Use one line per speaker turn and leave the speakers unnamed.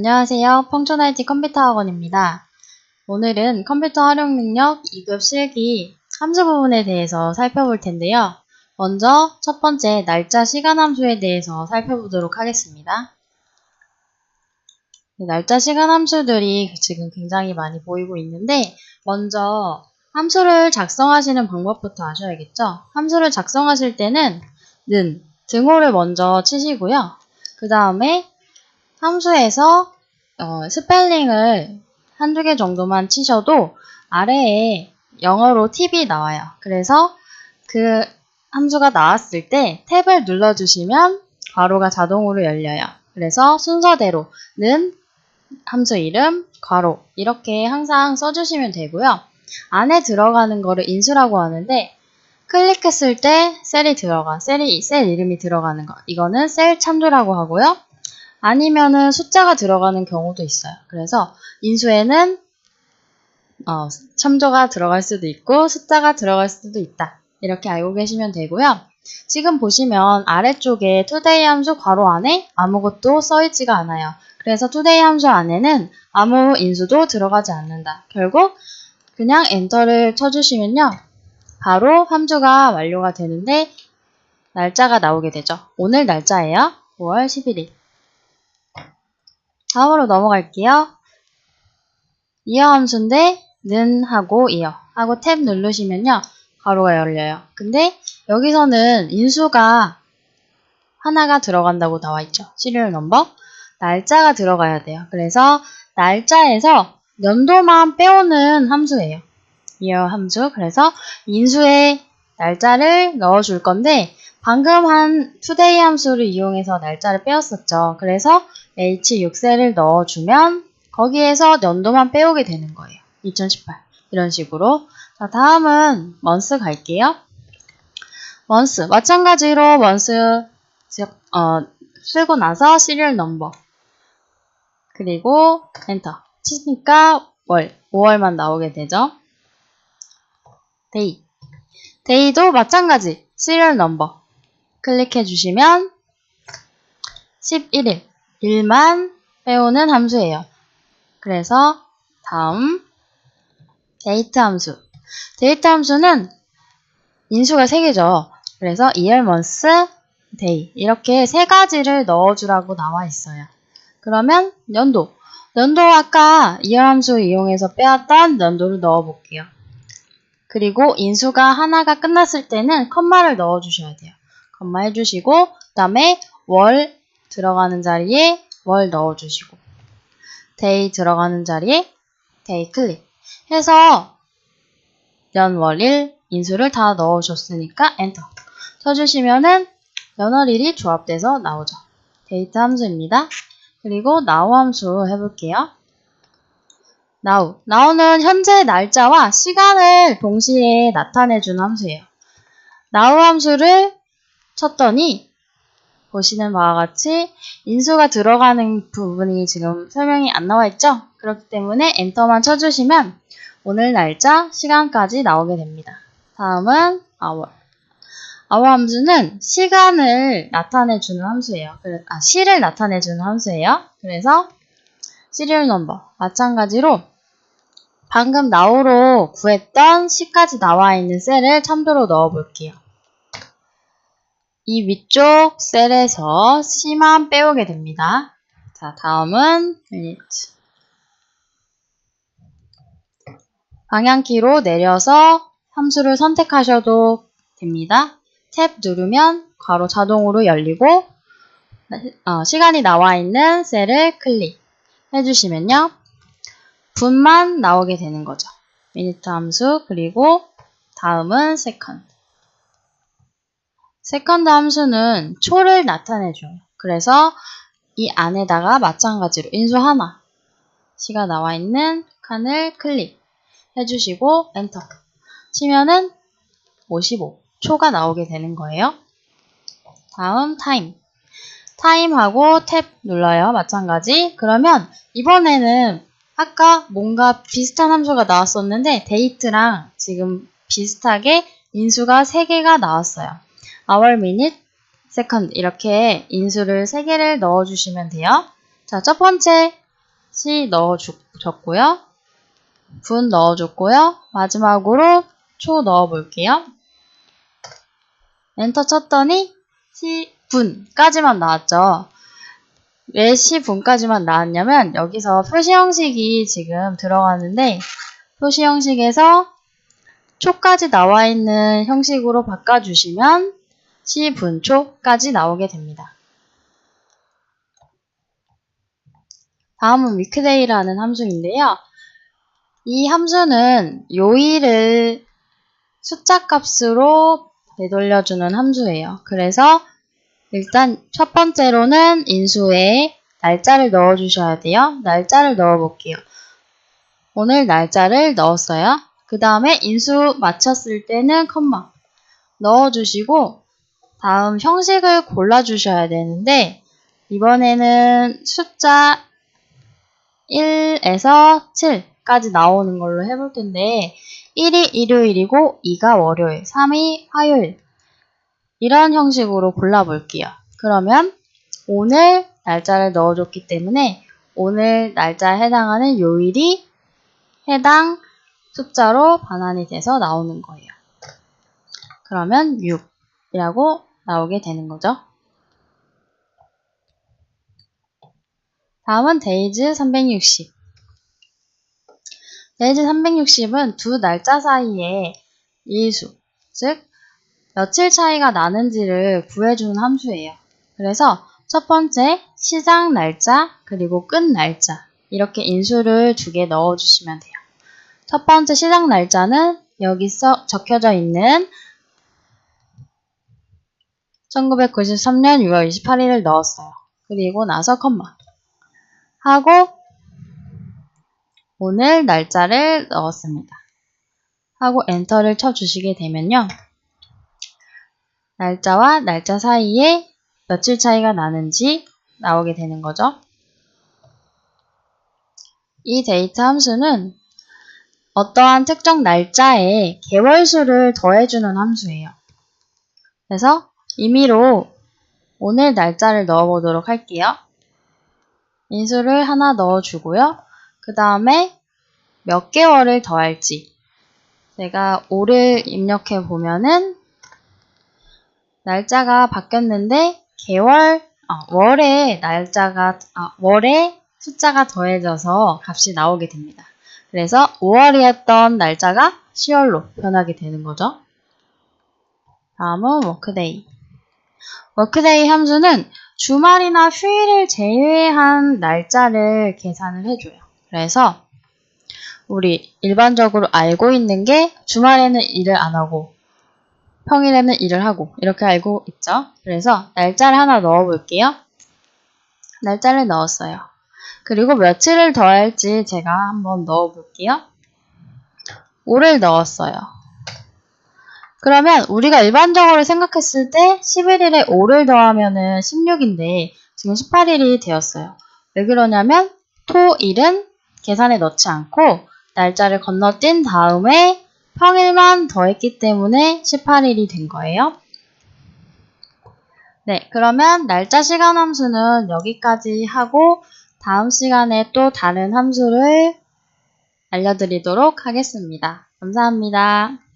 안녕하세요. 펑셔널티 컴퓨터 학원입니다. 오늘은 컴퓨터 활용 능력 2급 실기 함수 부분에 대해서 살펴볼 텐데요. 먼저 첫 번째 날짜 시간 함수에 대해서 살펴보도록 하겠습니다. 날짜 시간 함수들이 지금 굉장히 많이 보이고 있는데 먼저 함수를 작성하시는 방법부터 아셔야겠죠. 함수를 작성하실 때는 는 등호를 먼저 치시고요. 그 다음에 함수에서 스펠링을 한두 개 정도만 치셔도 아래에 영어로 팁이 나와요. 그래서 그 함수가 나왔을 때 탭을 눌러주시면 괄호가 자동으로 열려요. 그래서 순서대로 는 함수 이름, 괄호 이렇게 항상 써주시면 되고요. 안에 들어가는 거를 인수라고 하는데 클릭했을 때 셀 이름이 들어가는 거 이거는 셀 참조라고 하고요. 아니면은 숫자가 들어가는 경우도 있어요. 그래서 인수에는 참조가 들어갈 수도 있고 숫자가 들어갈 수도 있다. 이렇게 알고 계시면 되고요. 지금 보시면 아래쪽에 today 함수 괄호 안에 아무것도 써있지가 않아요. 그래서 today 함수 안에는 아무 인수도 들어가지 않는다. 결국 그냥 엔터를 쳐주시면요. 바로 함수가 완료가 되는데 날짜가 나오게 되죠. 오늘 날짜예요. 5월 11일. 다음으로 넘어갈게요. 이어 함수인데 는 하고 이어 하고 탭 누르시면요. 괄호가 열려요. 근데 여기서는 인수가 하나가 들어간다고 나와 있죠. 시리얼 넘버. 날짜가 들어가야 돼요. 그래서 날짜에서 연도만 빼오는 함수예요. 이어 함수. 그래서 인수에 날짜를 넣어줄 건데 방금 한 today 함수를 이용해서 날짜를 빼었었죠. 그래서 H6셀을 넣어주면 거기에서 연도만 빼오게 되는 거예요. 2018 이런 식으로. 자, 다음은 month 갈게요. month 마찬가지로 month 쓰고 나서 시리얼 넘버 그리고 엔터 치니까 월 5월만 나오게 되죠. day도 마찬가지 시리얼 넘버 클릭해 주시면 11일 일만 빼오는 함수예요. 그래서 다음 데이트 함수. 데이트 함수는 인수가 3개죠. 그래서 year, month, day 이렇게 3가지를 넣어주라고 나와 있어요. 그러면 연도 아까 year 함수 이용해서 빼왔던 연도를 넣어볼게요. 그리고 인수가 하나가 끝났을 때는 컴마를 넣어주셔야 돼요. 컴마 해주시고 그 다음에 월 들어가는 자리에 월 넣어주시고 day 들어가는 자리에 day 클릭 해서 연, 월, 일 인수를 다 넣어줬으니까 엔터 쳐주시면은 연월일이 조합돼서 나오죠. 데이트 함수입니다. 그리고 now 함수 해볼게요. now는 현재 날짜와 시간을 동시에 나타내주는 함수예요. now 함수를 쳤더니 보시는 바와 같이 인수가 들어가는 부분이 지금 설명이 안 나와 있죠? 그렇기 때문에 엔터만 쳐주시면 오늘 날짜, 시간까지 나오게 됩니다. 다음은 hour. hour 함수는 시간을 나타내주는 함수예요. 시를 나타내주는 함수예요. 그래서 시리얼 넘버 마찬가지로 방금 now로 구했던 시까지 나와 있는 셀을 참조로 넣어 볼게요. 이 위쪽 셀에서 C만 빼오게 됩니다. 자, 다음은 minute. 방향키로 내려서 함수를 선택하셔도 됩니다. 탭 누르면 괄호 자동으로 열리고 시간이 나와 있는 셀을 클릭해주시면요. 분만 나오게 되는 거죠. minute 함수 그리고 다음은 second. 세컨드 함수는 초를 나타내줘요. 그래서 이 안에다가 마찬가지로 인수 하나 시가 나와 있는 칸을 클릭해주시고 엔터 치면은 55 초가 나오게 되는 거예요. 다음 타임하고 탭 눌러요. 마찬가지. 그러면 이번에는 아까 뭔가 비슷한 함수가 나왔었는데 데이트랑 지금 비슷하게 인수가 3개가 나왔어요. hour, minute, second 이렇게 인수를 3개를 넣어주시면 돼요. 자, 첫 번째 시 넣어줬고요. 분 넣어줬고요. 마지막으로 초 넣어볼게요. 엔터 쳤더니 시분까지만 나왔죠. 왜 시분까지만 나왔냐면 여기서 표시 형식이 지금 들어가는데 표시 형식에서 초까지 나와 있는 형식으로 바꿔주시면 시분초까지 나오게 됩니다. 다음은 weekday라는 함수인데요. 이 함수는 요일을 숫자 값으로 되돌려주는 함수예요. 그래서 일단 첫 번째로는 인수에 날짜를 넣어주셔야 돼요. 날짜를 넣어볼게요. 오늘 날짜를 넣었어요. 그 다음에 인수 마쳤을 때는 컴마 넣어주시고 다음 형식을 골라주셔야 되는데 이번에는 숫자 1에서 7까지 나오는 걸로 해볼 텐데 1이 일요일이고 2가 월요일, 3이 화요일 이런 형식으로 골라볼게요. 그러면 오늘 날짜를 넣어줬기 때문에 오늘 날짜에 해당하는 요일이 해당 숫자로 반환이 돼서 나오는 거예요. 그러면 6이라고 나오게 되는 거죠. 다음은 days 360. days 360은 두 날짜 사이의 일수, 즉 며칠 차이가 나는지를 구해주는 함수예요. 그래서 첫 번째 시작 날짜 그리고 끝 날짜 이렇게 인수를 2개 넣어주시면 돼요. 첫 번째 시작 날짜는 여기 적혀져 있는 1993년 6월 28일을 넣었어요. 그리고 나서 컴마 하고 오늘 날짜를 넣었습니다. 하고 엔터를 쳐주시게 되면요. 날짜와 날짜 사이에 며칠 차이가 나는지 나오게 되는 거죠. 이 데이트 함수는 어떠한 특정 날짜에 개월수를 더해주는 함수예요. 그래서 임의로 오늘 날짜를 넣어보도록 할게요. 인수를 하나 넣어주고요. 그 다음에 몇 개월을 더할지 제가 5를 입력해 보면은 날짜가 바뀌었는데 월에 숫자가 더해져서 값이 나오게 됩니다. 그래서 5월이었던 날짜가 10월로 변하게 되는 거죠. 다음은 워크데이. 워크데이 함수는 주말이나 휴일을 제외한 날짜를 계산을 해줘요. 그래서 우리 일반적으로 알고 있는 게 주말에는 일을 안 하고 평일에는 일을 하고 이렇게 알고 있죠. 그래서 날짜를 하나 넣어볼게요. 날짜를 넣었어요. 그리고 며칠을 더할지 제가 한번 넣어볼게요. 5를 넣었어요. 그러면 우리가 일반적으로 생각했을 때 11일에 5를 더하면은 16인데 지금 18일이 되었어요. 왜 그러냐면 토일은 계산에 넣지 않고 날짜를 건너뛴 다음에 평일만 더했기 때문에 18일이 된 거예요. 네, 그러면 날짜 시간 함수는 여기까지 하고 다음 시간에 또 다른 함수를 알려드리도록 하겠습니다. 감사합니다.